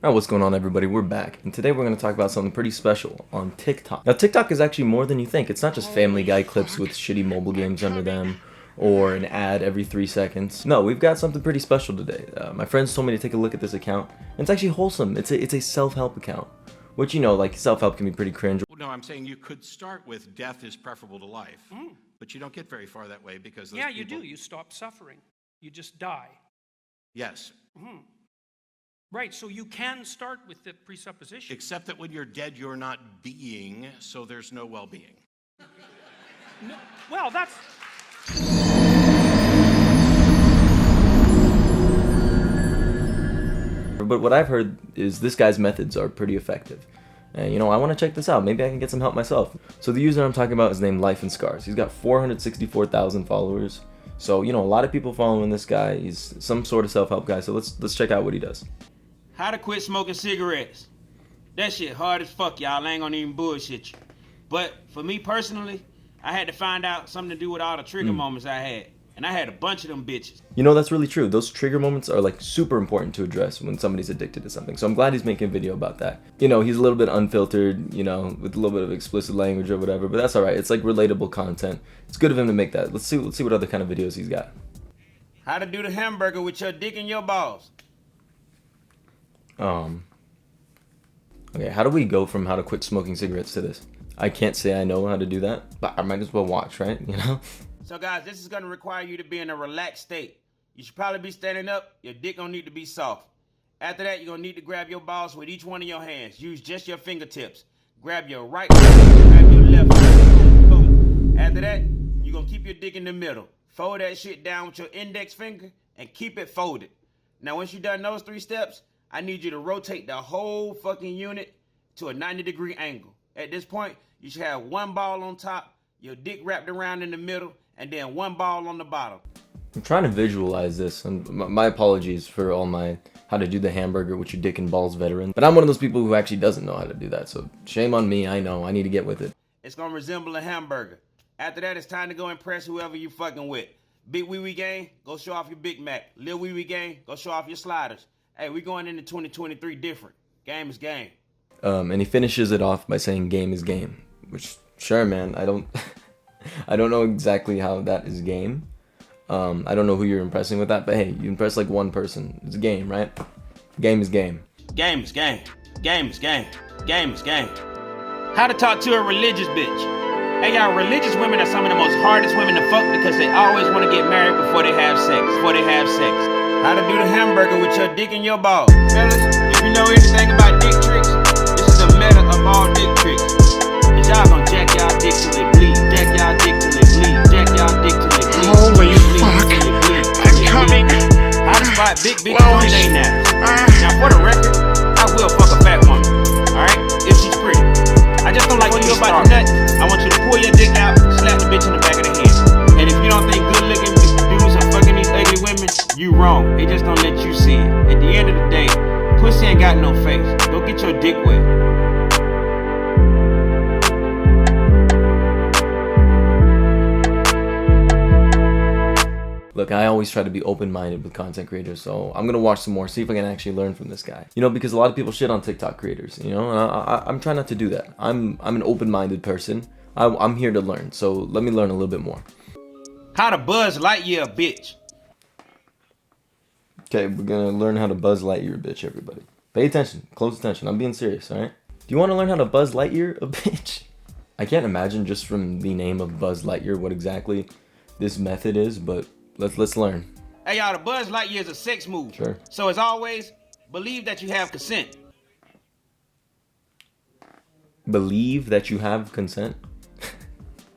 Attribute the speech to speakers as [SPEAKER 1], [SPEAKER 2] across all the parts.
[SPEAKER 1] Alright, what's going on everybody? We're back, and today we're going to talk about something pretty special on TikTok. Now TikTok is actually more than you think. It's not just Family Guy clips with shitty mobile games under them, or an ad every 3 seconds. No, we've got something pretty special today. My friends told me to take a look at this account, and it's actually wholesome. It's a self-help account, which, you know, like, self-help can be pretty cringe.
[SPEAKER 2] Well, no, I'm saying you could start with death is preferable to life, but you don't get very far that way because those
[SPEAKER 3] Yeah, you
[SPEAKER 2] people...
[SPEAKER 3] do. You stop suffering. You just die.
[SPEAKER 2] Yes,
[SPEAKER 3] Right, so you can start with the presupposition.
[SPEAKER 2] except that when you're dead, you're not being, so there's no well-being.
[SPEAKER 3] No, well, that's...
[SPEAKER 1] But what I've heard is this guy's methods are pretty effective. And, you know, I want to check this out. Maybe I can get some help myself. So the user I'm talking about is named Life and Scars. He's got 464,000 followers. So, you know, a lot of people following this guy. He's some sort of self-help guy. So let's check out what he does.
[SPEAKER 4] How to quit smoking cigarettes. That shit hard as fuck, y'all. I ain't gonna even bullshit you. But for me personally, I had to find out something to do with all the trigger moments I had. And I had a bunch of them bitches.
[SPEAKER 1] You know, that's really true. Those trigger moments are, like, super important to address when somebody's addicted to something. So I'm glad he's making a video about that. You know, he's a little bit unfiltered, you know, with a little bit of explicit language or whatever, but that's all right. It's like relatable content. It's good of him to make that. Let's see what other kind of videos he's got.
[SPEAKER 4] How to do the hamburger with your dick in your balls.
[SPEAKER 1] Okay, how do we go from how to quit smoking cigarettes to this? I can't say I know how to do that, but I might as well watch, right? You know?
[SPEAKER 4] So guys, this is gonna require you to be in a relaxed state. You should probably be standing up. Your dick gonna need to be soft. After that, you're gonna need to grab your balls with each one of your hands. Use just your fingertips. Grab your right foot, grab your left foot. Boom. After that, you're gonna keep your dick in the middle. Fold that shit down with your index finger and keep it folded. Now, once you've done those 3 steps, I need you to rotate the whole fucking unit to a 90-degree angle. At this point, you should have one ball on top, your dick wrapped around in the middle, and then one ball on the bottom.
[SPEAKER 1] I'm trying to visualize this, and my apologies for all my how to do the hamburger with your dick and balls veteran. But I'm one of those people who actually doesn't know how to do that, so shame on me. I know, I need to get with it.
[SPEAKER 4] It's gonna resemble a hamburger. After that, it's time to go impress whoever you fucking with. Big Wee Wee Gang, go show off your Big Mac. Lil Wee Wee Gang, go show off your sliders. Hey, we going into 2023 different. Game is game.
[SPEAKER 1] And he finishes it off by saying game is game, which, sure, man, I don't I don't know exactly how that is game. I don't know who you're impressing with that, but hey, you impress like one person. It's a game, right? Game is game.
[SPEAKER 4] Game is game. Game is game. Game is game. How to talk to a religious bitch. Hey, y'all, religious women are some of the most hardest women to fuck because they always want to get married before they have sex. How to do the hamburger with your dick in your balls. Fellas, if you know anything about dick tricks, this is the meta of all dick tricks. Cause y'all gonna jack y'all dick till it bleed. Jack y'all dick till it bleed. Jack y'all dick till it bleed.
[SPEAKER 5] Holy fuck. I'm coming.
[SPEAKER 4] How to spot big bitches on their naps. Now for the record, I will fuck a fat woman. Alright? If she's pretty. I just don't like when you're about to nut. I want you to pull your dick out, slap the bitch in the back of the head. And if you don't think good looking dudes are fucking these ugly women, you wrong. They just don't let you see it. At the end of the day, pussy ain't got no face. Go get your dick wet.
[SPEAKER 1] Look, I always try to be open-minded with content creators, so I'm gonna watch some more, see if I can actually learn from this guy. You know, because a lot of people shit on TikTok creators, you know, and I'm trying not to do that. I'm an open-minded person. I'm here to learn, so let me learn a little bit more.
[SPEAKER 4] How to Buzz Lightyear a bitch.
[SPEAKER 1] Okay, we're gonna learn how to Buzz Lightyear a bitch, everybody. Pay attention, close attention, I'm being serious, alright? Do you wanna learn how to Buzz Lightyear a bitch? I can't imagine just from the name of Buzz Lightyear what exactly this method is, but let's learn.
[SPEAKER 4] Hey y'all, the Buzz Lightyear is a sex move.
[SPEAKER 1] Sure.
[SPEAKER 4] So as always, believe that you have consent.
[SPEAKER 1] Believe that you have consent?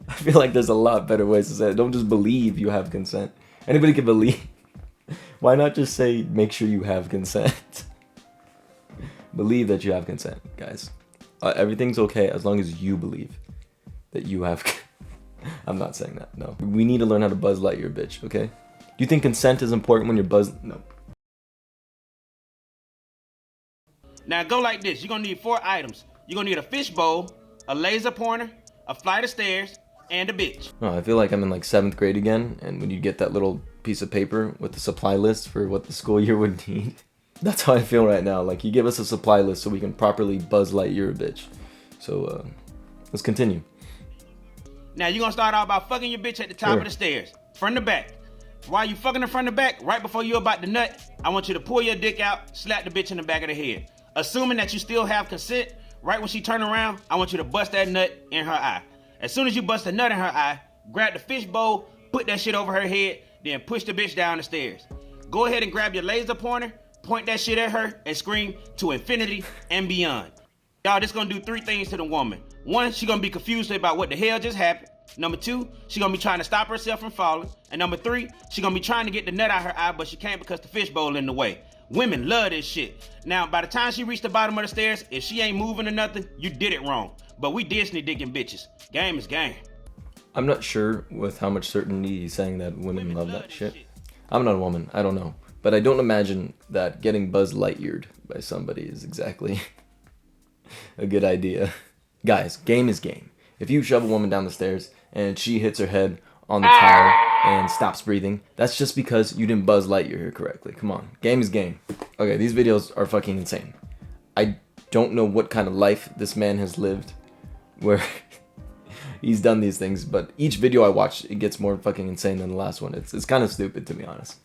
[SPEAKER 1] I feel like there's a lot better ways to say it. Don't just believe you have consent. Anybody can believe. Why not just say make sure you have consent? Believe that you have consent, guys. Everything's okay as long as you believe that you have I'm not saying that, no. We need to learn how to Buzz Lightyear, bitch, okay? Do you think consent is important when you're No.
[SPEAKER 4] Now go like this. You're gonna need 4 items. You're gonna need a fish bowl, a laser pointer, a flight of stairs, and a bitch.
[SPEAKER 1] Oh, I feel like I'm in like 7th grade again, and when you get that little piece of paper with the supply list for what the school year would need, That's how I feel right now. Like, you give us a supply list so we can properly Buzz Lightyear a bitch. So, let's continue.
[SPEAKER 4] Now you're gonna start out by fucking your bitch at the top
[SPEAKER 1] Sure.
[SPEAKER 4] of the stairs, front to back. While you fucking her front to back, right before you're about to nut, I want you to pull your dick out, slap the bitch in the back of the head. Assuming that you still have consent, right when she turn around, I want you to bust that nut in her eye. As soon as you bust a nut in her eye, grab the fish bowl, put that shit over her head, then push the bitch down the stairs. Go ahead and grab your laser pointer, point that shit at her, and scream to infinity and beyond. Y'all, this gonna do 3 things to the woman. 1, she gonna be confused about what the hell just happened. Number 2, she gonna be trying to stop herself from falling. And number 3, she gonna be trying to get the nut out her eye, but she can't because the fishbowl in the way. Women love this shit. Now, by the time she reached the bottom of the stairs, if she ain't moving or nothing, you did it wrong. But we Disney digging bitches. Game is game.
[SPEAKER 1] I'm not sure with how much certainty he's saying that women love that shit. I'm not a woman, I don't know. But I don't imagine that getting Buzz Lightyeared by somebody is exactly a good idea. Guys, game is game. If you shove a woman down the stairs and she hits her head on the tile and stops breathing, that's just because you didn't Buzz Lightyear her correctly. Come on, game is game. Okay, these videos are fucking insane. I don't know what kind of life this man has lived where he's done these things, but each video I watch, it gets more fucking insane than the last one. It's kind of stupid, to be honest.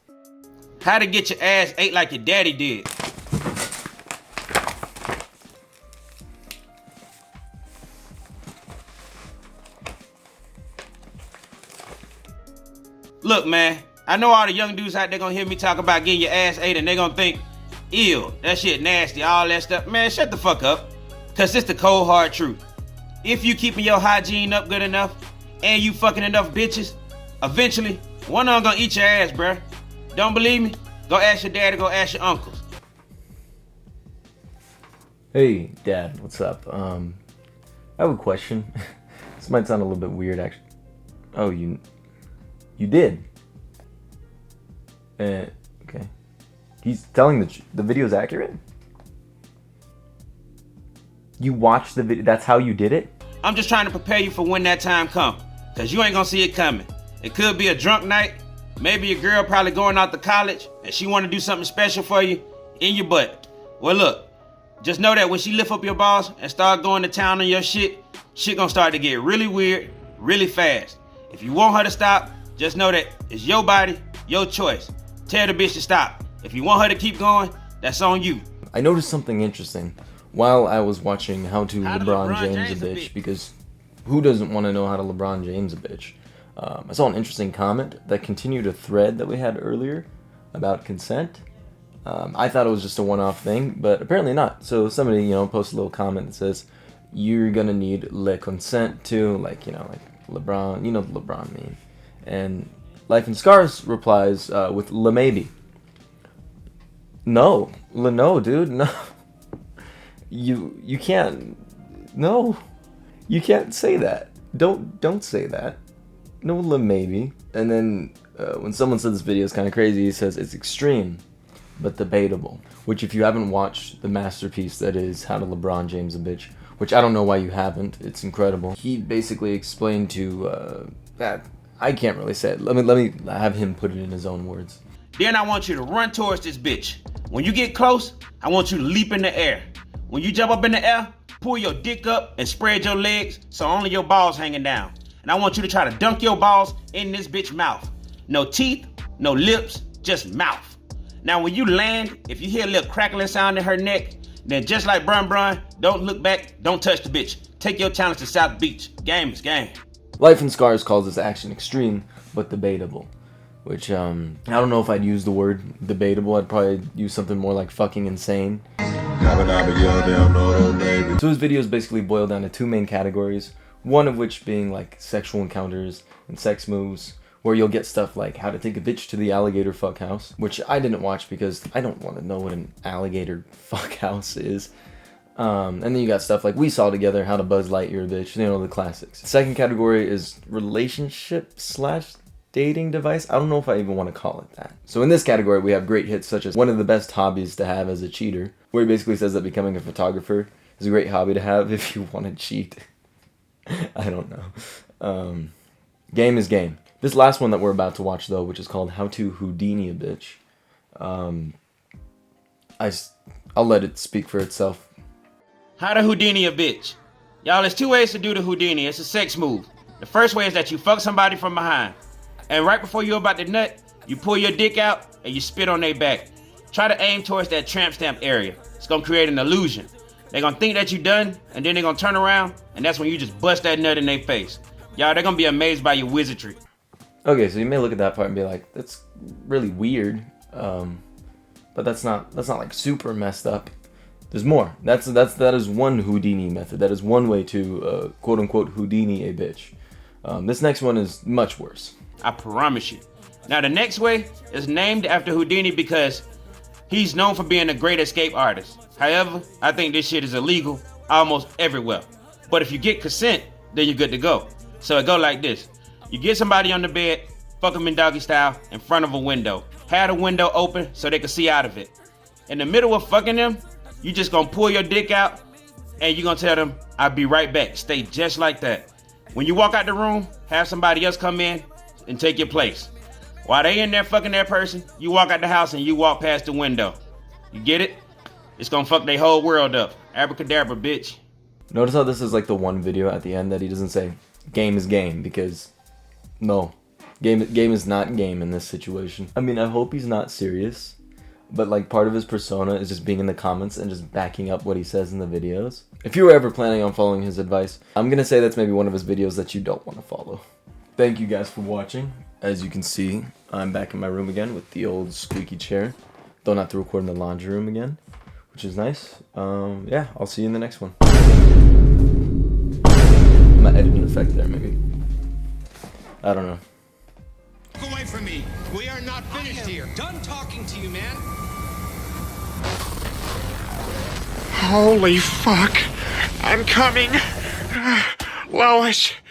[SPEAKER 4] How to get your ass ate like your daddy did. Look, man, I know all the young dudes out there gonna hear me talk about getting your ass ate and they gonna think, ew, that shit nasty, all that stuff. Man, shut the fuck up. Cause it's the cold hard truth. If you keeping your hygiene up good enough and you fucking enough bitches, eventually, one of them gonna eat your ass, bruh. Don't believe me? Go ask your dad or go ask your uncles.
[SPEAKER 1] Hey, Dad, what's up? I have a question. This might sound a little bit weird, actually. Oh, you did? Okay. He's telling the video's accurate? You watched the video? That's how you did it?
[SPEAKER 4] I'm just trying to prepare you for when that time comes, cause you ain't gonna see it coming. It could be a drunk night, maybe your girl probably going out to college, and she wanna do something special for you in your butt. Well look, just know that when she lift up your balls and start going to town on your shit gonna start to get really weird, really fast. If you want her to stop, just know that it's your body, your choice. Tell the bitch to stop. If you want her to keep going, that's on you.
[SPEAKER 1] I noticed something interesting while I was watching How to
[SPEAKER 4] How to
[SPEAKER 1] LeBron
[SPEAKER 4] LeBron
[SPEAKER 1] James a Bitch, because who doesn't want to know how to LeBron James a bitch? I saw an interesting comment that continued a thread that we had earlier about consent. I thought it was just a one-off thing, but apparently not. So somebody, posted a little comment that says, you're gonna need le consent to, like LeBron, the LeBron meme. And Life and Scars replies with le maybe. No, dude, no. You can't, no. You can't say that. Don't say that. No le maybe. And then when someone said this video is kind of crazy, he says it's extreme, but debatable. Which, if you haven't watched the masterpiece that is How to LeBron James a Bitch, which I don't know why you haven't, it's incredible. He basically explained to that. I can't really say it. Let me have him put it in his own words.
[SPEAKER 4] Then I want you to run towards this bitch. When you get close, I want you to leap in the air. When you jump up in the air, pull your dick up and spread your legs so only your balls hanging down. And I want you to try to dunk your balls in this bitch mouth. No teeth, no lips, just mouth. Now when you land, if you hear a little crackling sound in her neck, then just like Brun, don't look back, don't touch the bitch. Take your talents to South Beach. Game is game.
[SPEAKER 1] Life and Scars calls this action extreme, but debatable. Which, I don't know if I'd use the word debatable. I'd probably use something more like fucking insane. So his videos basically boil down to 2 main categories. One of which being like sexual encounters and sex moves, where you'll get stuff like how to take a bitch to the alligator fuck house, which I didn't watch because I don't want to know what an alligator fuck house is. And then you got stuff like we saw together, how to Buzz Lightyear a bitch, the classics. The second category is relationship/dating device. I don't know if I even want to call it that. So in this category, we have great hits such as one of the best hobbies to have as a cheater, where he basically says that becoming a photographer is a great hobby to have if you want to cheat. I don't know. Game is game. This last one that we're about to watch, though, which is called How to Houdini a Bitch. I'll let it speak for itself.
[SPEAKER 4] How to Houdini a bitch. Y'all, there's 2 ways to do the Houdini. It's a sex move. The first way is that you fuck somebody from behind. And right before you're about to nut, you pull your dick out and you spit on their back. Try to aim towards that tramp stamp area. It's gonna create an illusion. They're gonna think that you done, and then they're gonna turn around, and that's when you just bust that nut in their face. Y'all, they're gonna be amazed by your wizardry.
[SPEAKER 1] Okay, so you may look at that part and be like, that's really weird, but that's not like super messed up. There's more. That is one Houdini method. That is one way to quote unquote Houdini a bitch. This next one is much worse.
[SPEAKER 4] I promise you. Now the next way is named after Houdini because he's known for being a great escape artist. However, I think this shit is illegal almost everywhere. But if you get consent, then you're good to go. So it go like this. You get somebody on the bed, fuck them in doggy style in front of a window. Have the window open so they can see out of it. In the middle of fucking them, you just gonna pull your dick out and you gonna tell them, I'll be right back. Stay just like that. When you walk out the room, have somebody else come in and take your place. While they in there fucking that person, you walk out the house and you walk past the window. You get it? It's gonna fuck their whole world up. Abracadabra, bitch.
[SPEAKER 1] Notice how this is like the one video at the end that he doesn't say game is game, because no, game is not game in this situation. I mean, I hope he's not serious, but like part of his persona is just being in the comments and just backing up what he says in the videos. If you were ever planning on following his advice, I'm gonna say that's maybe one of his videos that you don't want to follow. Thank you guys for watching. As you can see, I'm back in my room again with the old squeaky chair. Don't have to record in the laundry room again, which is nice. Yeah, I'll see you in the next one. I might edit an effect there, maybe. I don't know.
[SPEAKER 6] Walk away from me. We are not finished here.
[SPEAKER 7] Done talking to you, man.
[SPEAKER 5] Holy fuck. I'm coming. Lois.